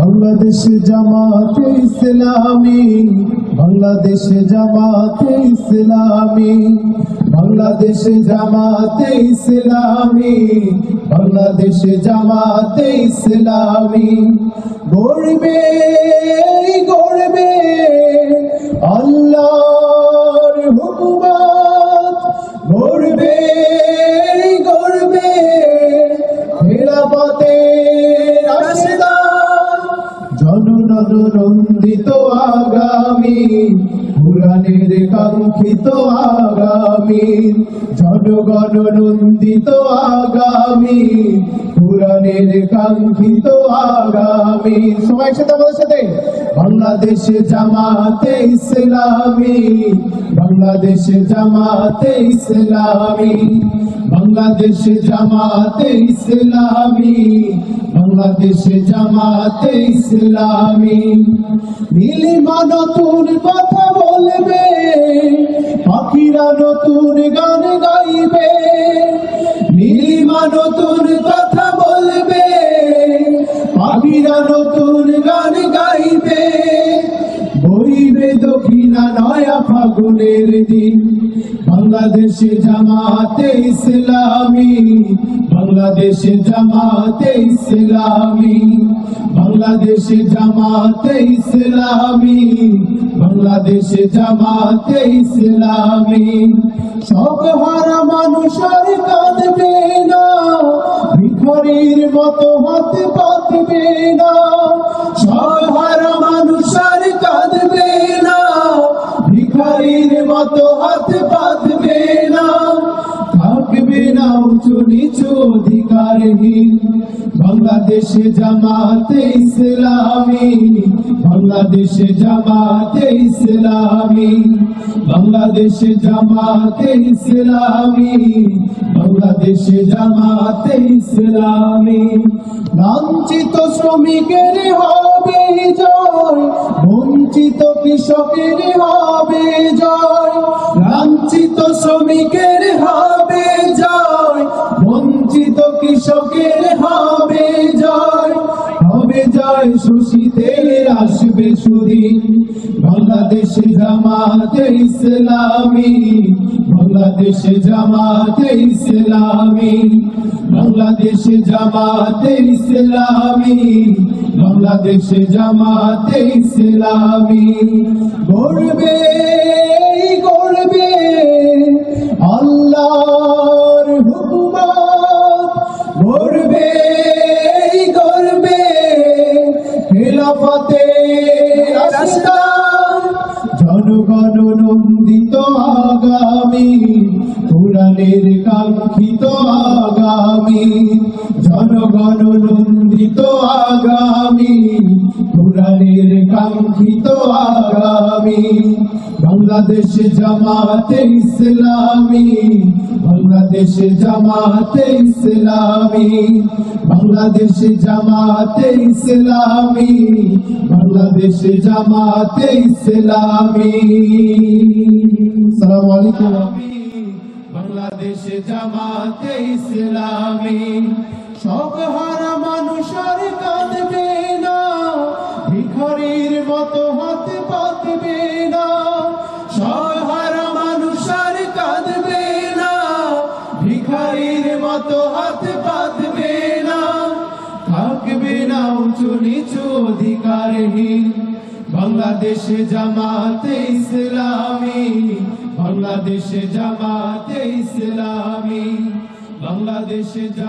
বাংলাদেশ জামাতে ইসলামী, বাংলাদেশ জামাতে ইসলামী, বাংলাদেশ জামাতে ইসলামী, বাংলাদেশ জামাতে ইসলামী। গড়বে গড়বে আল্লাহর হুকুমত, গড়বে গড়বে খেলাফতের রাশেদা। জননন্দিত আগামী, কুরআনের কাঙ্ক্ষিত আগামী, জনগণ নন্দিত আগামী, কুরআনের কাঙ্ক্ষিত আগামী। সবাই সাথে আমাদের সাথে বাংলাদেশ জামাতে ইসলামী, বাংলাদেশ জামাতে ইসলামী, বাংলাদেশ জামাতে ইসলামী, বাংলাদেশ জামাতে ইসলামী। নীলিমা নতুন কথা বলবে, পাখিরা নতুন গান গাইবে। নীলিমা নতুন কথা বলবে, পাখিরা নতুন গান গাইবে। বইবে দক্ষিণা নয়া ফাগুনের দিন। বাংলাদেশ জামাতে ইসলামী, বাংলাদেশ জামাতে ইসলামী, বাংলাদেশ জামাতে ইসলামী, বাংলাদেশ জামাতে ইসলামী। সব হারা মানুষের কাঁদবে না, ভিখারির মতো হাত পাতবে না। সব হারা মানুষের কাঁদবে না, ভিখারির মতো হাত পাতবে না। থাকবে না উঁচু নিচু অধিকারহীন। বাংলাদেশ জামাতে ইসলামী, বাংলাদেশ জামাতে ইসলামী, বাংলাদেশ জামাতে ইসলামী, বাংলাদেশ জামাতে ইসলামী। লাঞ্ছিত শ্রমিকের হবে জয়, বঞ্চিত কৃষকের হবে জয়। লাঞ্ছিত শ্রমিকের হবে জয়, বঞ্চিত কৃষকের হবে জয়। হবে জয় শোষিতের আসবে সুদিন। বাংলাদেশ জামাতে ইসলামী, বাংলাদেশ জামাতে ইসলামী, বাংলাদেশ জামাতে ইসলামী, বাংলাদেশ জামাতে ইসলামী। গড়বে গড়বে আল্লাহর হুকুমত, গড়বে গড়বে খেলাফতের রাশেদা। জনগণ নন্দিত আগামী, কুরআনের কাঙ্ক্ষিত আগামী, জনগণ নন্দিত আগামী, কুরআনের কাঙ্ক্ষিত আগামী। বাংলাদেশ জামাতে ইসলামী, বাংলাদেশ জামাতে ইসলামী, বাংলাদেশ জামাতে ইসলামী, বাংলাদেশ জামাতে ইসলামী। আসসালামু আলাইকুম। বাংলাদেশ জামাতে ইসলামী। সব হারা মানুষের কাঁদবে না, ভিখারির মতো হাত পাতবে না। সব হারা মানুষের কাঁদবে না, ভিখারির মতো হাত পাতবে না। থাকবে না উঁচু নিচু অধিকারহীন। বাংলাদেশ জামাতে ইসলামী, বাংলাদেশ জামাতে ইসলামী, বাংলাদেশ জামাতে